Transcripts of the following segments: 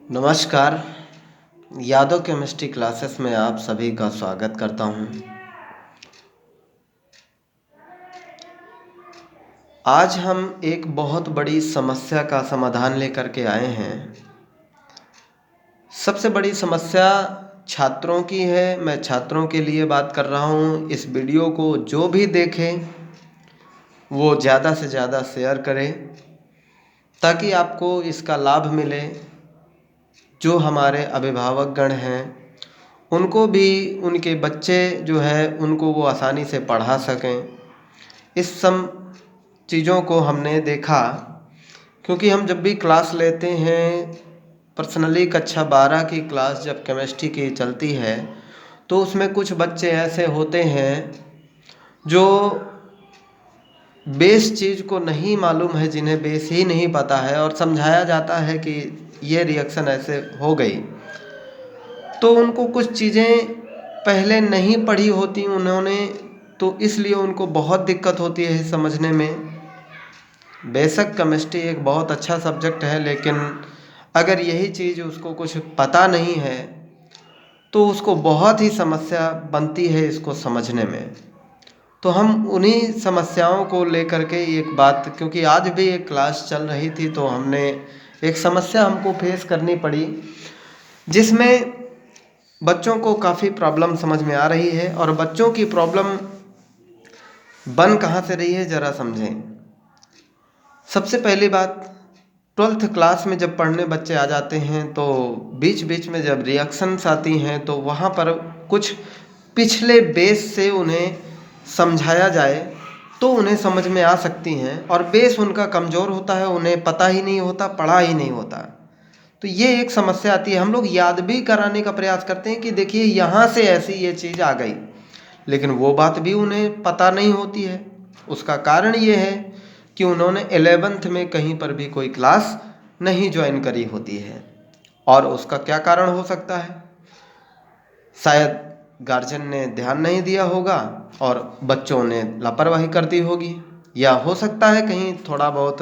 नमस्कार। Yadav chemistry classes में आप सभी का स्वागत करता हूं। आज हम एक बहुत बड़ी समस्या का समाधान लेकर के आए हैं। सबसे बड़ी समस्या छात्रों की है। मैं छात्रों के लिए बात कर रहा हूं। इस वीडियो को जो भी देखे वो ज़्यादा से ज़्यादा शेयर करें ताकि आपको इसका लाभ मिले। जो हमारे अभिभावकगण हैं उनको भी उनके बच्चे जो है उनको वो आसानी से पढ़ा सकें। इस सब चीज़ों को हमने देखा क्योंकि हम जब भी क्लास लेते हैं, पर्सनली कक्षा 12 की क्लास जब केमिस्ट्री की चलती है तो उसमें कुछ बच्चे ऐसे होते हैं जो बेस चीज़ को नहीं मालूम है, जिन्हें बेस ही नहीं पता है और समझाया जाता है कि ये रिएक्शन ऐसे हो गई, तो उनको कुछ चीज़ें पहले नहीं पढ़ी होती उन्होंने, तो इसलिए उनको बहुत दिक्कत होती है समझने में। बेशक केमिस्ट्री एक बहुत अच्छा सब्जेक्ट है, लेकिन अगर यही चीज़ उसको कुछ पता नहीं है तो उसको बहुत ही समस्या बनती है इसको समझने में। तो हम उन्हीं समस्याओं को लेकर के एक बात, क्योंकि आज भी एक क्लास चल रही थी तो हमने एक समस्या हमको फेस करनी पड़ी जिसमें बच्चों को काफ़ी प्रॉब्लम समझ में आ रही है। और बच्चों की प्रॉब्लम बन कहाँ से रही है ज़रा समझें। सबसे पहली बात, 12th क्लास में जब पढ़ने बच्चे आ जाते हैं तो बीच बीच में जब रिएक्शंस आती हैं तो वहाँ पर कुछ पिछले बेस से उन्हें समझाया जाए तो उन्हें समझ में आ सकती हैं। और बेस उनका कमज़ोर होता है, उन्हें पता ही नहीं होता, पढ़ा ही नहीं होता। तो ये एक समस्या आती है। हम लोग याद भी कराने का प्रयास करते हैं कि देखिए यहाँ से ऐसी ये चीज़ आ गई, लेकिन वो बात भी उन्हें पता नहीं होती है। उसका कारण ये है कि उन्होंने 11th में कहीं पर भी कोई क्लास नहीं ज्वाइन करी होती है। और उसका क्या कारण हो सकता है? शायद गार्जियन ने ध्यान नहीं दिया होगा और बच्चों ने लापरवाही कर दी होगी, या हो सकता है कहीं थोड़ा बहुत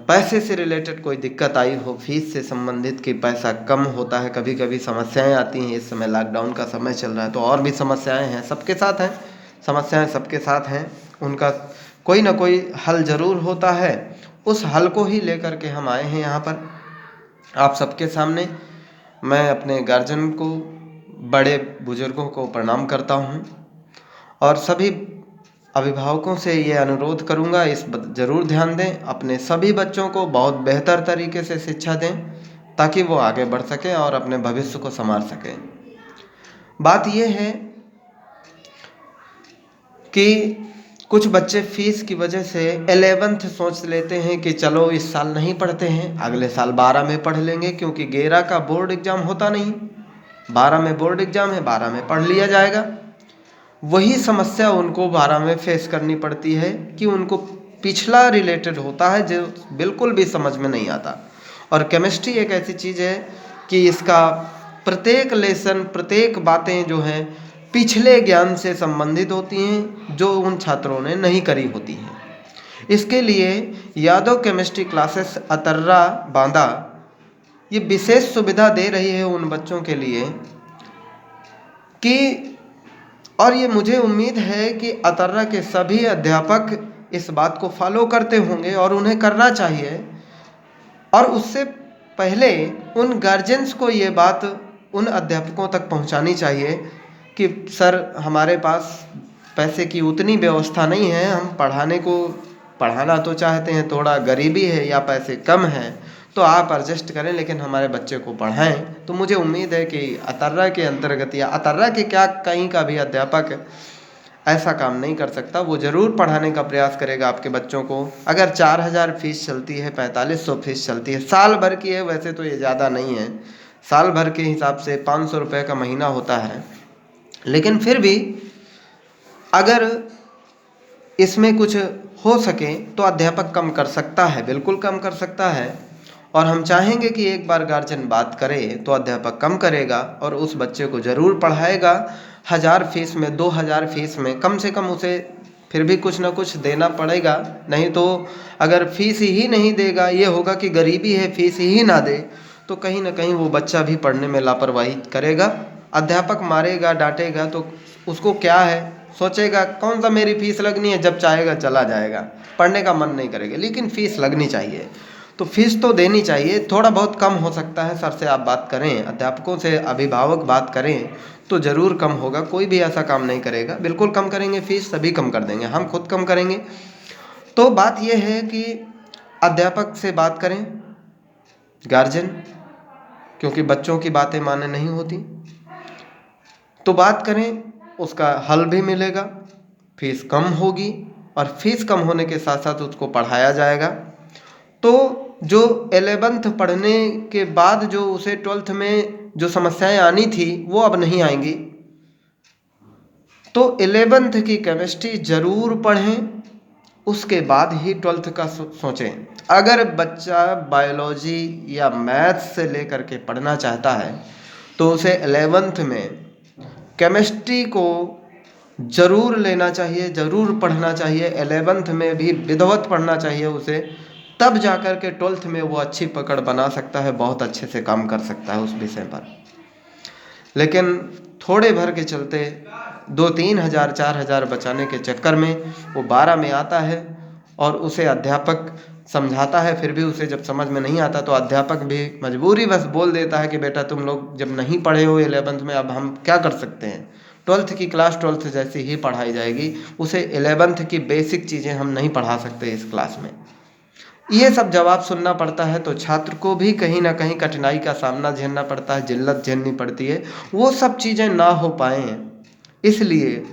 पैसे से रिलेटेड कोई दिक्कत आई हो, फीस से संबंधित कि पैसा कम होता है। कभी कभी समस्याएं आती हैं। इस समय लॉकडाउन का समय चल रहा है तो और भी समस्याएं हैं, सबके साथ हैं। समस्याएं सबके साथ हैं, उनका कोई ना कोई हल ज़रूर होता है। उस हल को ही लेकर के हम आए हैं यहाँ पर आप सबके सामने। मैं अपने गार्जियन को, बड़े बुजुर्गों को प्रणाम करता हूँ और सभी अभिभावकों से ये अनुरोध करूँगा, इस ज़रूर ध्यान दें, अपने सभी बच्चों को बहुत बेहतर तरीके से शिक्षा दें ताकि वो आगे बढ़ सकें और अपने भविष्य को संवार सकें। बात ये है कि कुछ बच्चे फीस की वजह से 11th सोच लेते हैं कि चलो इस साल नहीं पढ़ते हैं, अगले साल 12 में पढ़ लेंगे, क्योंकि 11 का बोर्ड एग्ज़ाम होता नहीं, 12 में बोर्ड एग्ज़ाम है, 12 में पढ़ लिया जाएगा। वही समस्या उनको 12 में फेस करनी पड़ती है कि उनको पिछला रिलेटेड होता है जो बिल्कुल भी समझ में नहीं आता। और केमिस्ट्री एक ऐसी चीज़ है कि इसका प्रत्येक लेसन, प्रत्येक बातें जो हैं पिछले ज्ञान से संबंधित होती हैं जो उन छात्रों ने नहीं करी होती हैं। इसके लिए यादव केमिस्ट्री क्लासेस अतर्रा बांदा ये विशेष सुविधा दे रही है उन बच्चों के लिए कि, और ये मुझे उम्मीद है कि अतर्रा के सभी अध्यापक इस बात को फॉलो करते होंगे और उन्हें करना चाहिए। और उससे पहले उन गार्जियंस को ये बात उन अध्यापकों तक पहुंचानी चाहिए कि सर हमारे पास पैसे की उतनी व्यवस्था नहीं है, हम पढ़ाना तो चाहते हैं, थोड़ा गरीबी है या पैसे कम हैं तो आप एडजस्ट करें, लेकिन हमारे बच्चे को पढ़ाएं। तो मुझे उम्मीद है कि अतर्रा के अंतर्गत या अतर्रा के क्या कहीं का भी अध्यापक ऐसा काम नहीं कर सकता, वो ज़रूर पढ़ाने का प्रयास करेगा आपके बच्चों को। अगर 4000 फीस चलती है, 4500 फीस चलती है, साल भर की है, वैसे तो ये ज़्यादा नहीं है, साल भर के हिसाब से 500 रुपये का महीना होता है, लेकिन फिर भी अगर इसमें कुछ हो सके तो अध्यापक कम कर सकता है, बिल्कुल कम कर सकता है। और हम चाहेंगे कि एक बार गार्जियन बात करे तो अध्यापक कम करेगा और उस बच्चे को ज़रूर पढ़ाएगा। 1000 फीस में, 2000 फीस में कम से कम उसे फिर भी कुछ ना कुछ देना पड़ेगा। नहीं तो अगर फीस ही नहीं देगा, ये होगा कि गरीबी है, फीस ही ना दे, तो कहीं ना कहीं वो बच्चा भी पढ़ने में लापरवाही करेगा। अध्यापक मारेगा डांटेगा तो उसको क्या है, सोचेगा कौन सा मेरी फीस लगनी है, जब चाहेगा चला जाएगा, पढ़ने का मन नहीं करेगा। लेकिन फीस लगनी चाहिए, तो फीस तो देनी चाहिए। थोड़ा बहुत कम हो सकता है, सर से आप बात करें, अध्यापकों से अभिभावक बात करें तो ज़रूर कम होगा। कोई भी ऐसा काम नहीं करेगा, बिल्कुल कम करेंगे फीस, सभी कम कर देंगे, हम खुद कम करेंगे। तो बात यह है कि अध्यापक से बात करें, गार्जियन, क्योंकि बच्चों की बातें माने नहीं होती, तो बात करें, उसका हल भी मिलेगा, फीस कम होगी और फीस कम होने के साथ साथ उसको पढ़ाया जाएगा। तो जो 11th पढ़ने के बाद जो उसे 12th में जो समस्याएं आनी थी वो अब नहीं आएंगी। तो 11th की केमिस्ट्री ज़रूर पढ़ें, उसके बाद ही 12th का सोचें। अगर बच्चा बायोलॉजी या मैथ्स से लेकर के पढ़ना चाहता है तो उसे 11th में केमिस्ट्री को ज़रूर लेना चाहिए, ज़रूर पढ़ना चाहिए। 11th में भी विधिवत पढ़ना चाहिए उसे, तब जाकर के 12th में वो अच्छी पकड़ बना सकता है, बहुत अच्छे से काम कर सकता है उस विषय पर। लेकिन थोड़े भर के चलते 2-3 हज़ार 4 हज़ार बचाने के चक्कर में वो 12 में आता है और उसे अध्यापक समझाता है, फिर भी उसे जब समझ में नहीं आता तो अध्यापक भी मजबूरी बस बोल देता है कि बेटा तुम लोग जब नहीं पढ़े हो 11th में, अब हम क्या कर सकते हैं। 12th की क्लास 12th जैसी ही पढ़ाई जाएगी, उसे 11th की बेसिक चीज़ें हम नहीं पढ़ा सकते इस क्लास में। ये सब जवाब सुनना पड़ता है तो छात्र को भी कहीं ना कहीं कठिनाई का सामना झेलना पड़ता है, जिल्लत झेलनी पड़ती है। वो सब चीज़ें ना हो पाएँ, इसलिए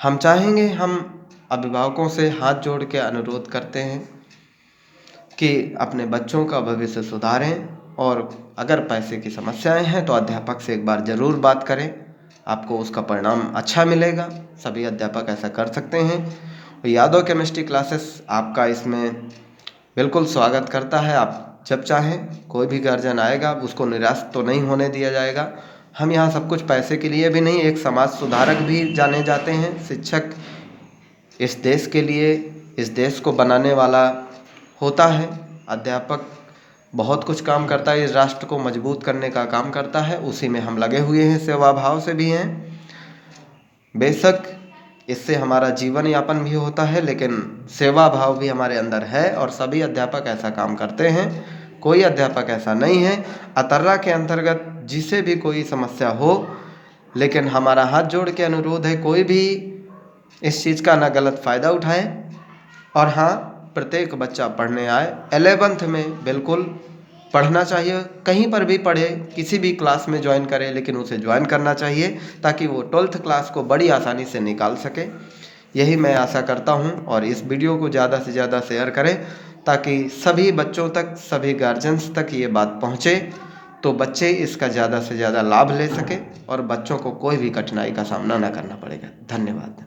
हम चाहेंगे, हम अभिभावकों से हाथ जोड़ के अनुरोध करते हैं कि अपने बच्चों का भविष्य सुधारें, और अगर पैसे की समस्याएं हैं तो अध्यापक से एक बार ज़रूर बात करें, आपको उसका परिणाम अच्छा मिलेगा। सभी अध्यापक ऐसा कर सकते हैं। यादव केमिस्ट्री क्लासेस आपका इसमें बिल्कुल स्वागत करता है। आप जब चाहें, कोई भी गार्जियन आएगा उसको निराश तो नहीं होने दिया जाएगा। हम यहाँ सब कुछ पैसे के लिए भी नहीं, एक समाज सुधारक भी जाने जाते हैं। शिक्षक इस देश के लिए, इस देश को बनाने वाला होता है। अध्यापक बहुत कुछ काम करता है, इस राष्ट्र को मजबूत करने का काम करता है, उसी में हम लगे हुए हैं, सेवा भाव से भी हैं। बेशक इससे हमारा जीवन यापन भी होता है, लेकिन सेवा भाव भी हमारे अंदर है और सभी अध्यापक ऐसा काम करते हैं। कोई अध्यापक ऐसा नहीं है। अतर्रा के अंतर्गत जिसे भी कोई समस्या हो, लेकिन हमारा हाथ जोड़ के अनुरोध है, कोई भी इस चीज़ का ना गलत फ़ायदा उठाए, और हाँ, प्रत्येक बच्चा पढ़ने आए। 11th में बिल्कुल पढ़ना चाहिए, कहीं पर भी पढ़े, किसी भी क्लास में ज्वाइन करे, लेकिन उसे ज्वाइन करना चाहिए ताकि वो 12th क्लास को बड़ी आसानी से निकाल सके। यही मैं आशा करता हूँ, और इस वीडियो को ज़्यादा से ज़्यादा शेयर करें ताकि सभी बच्चों तक, सभी गार्जियंस तक ये बात पहुँचे, तो बच्चे इसका ज़्यादा से ज़्यादा लाभ ले सके और बच्चों को कोई भी कठिनाई का सामना ना करना पड़ेगा। धन्यवाद।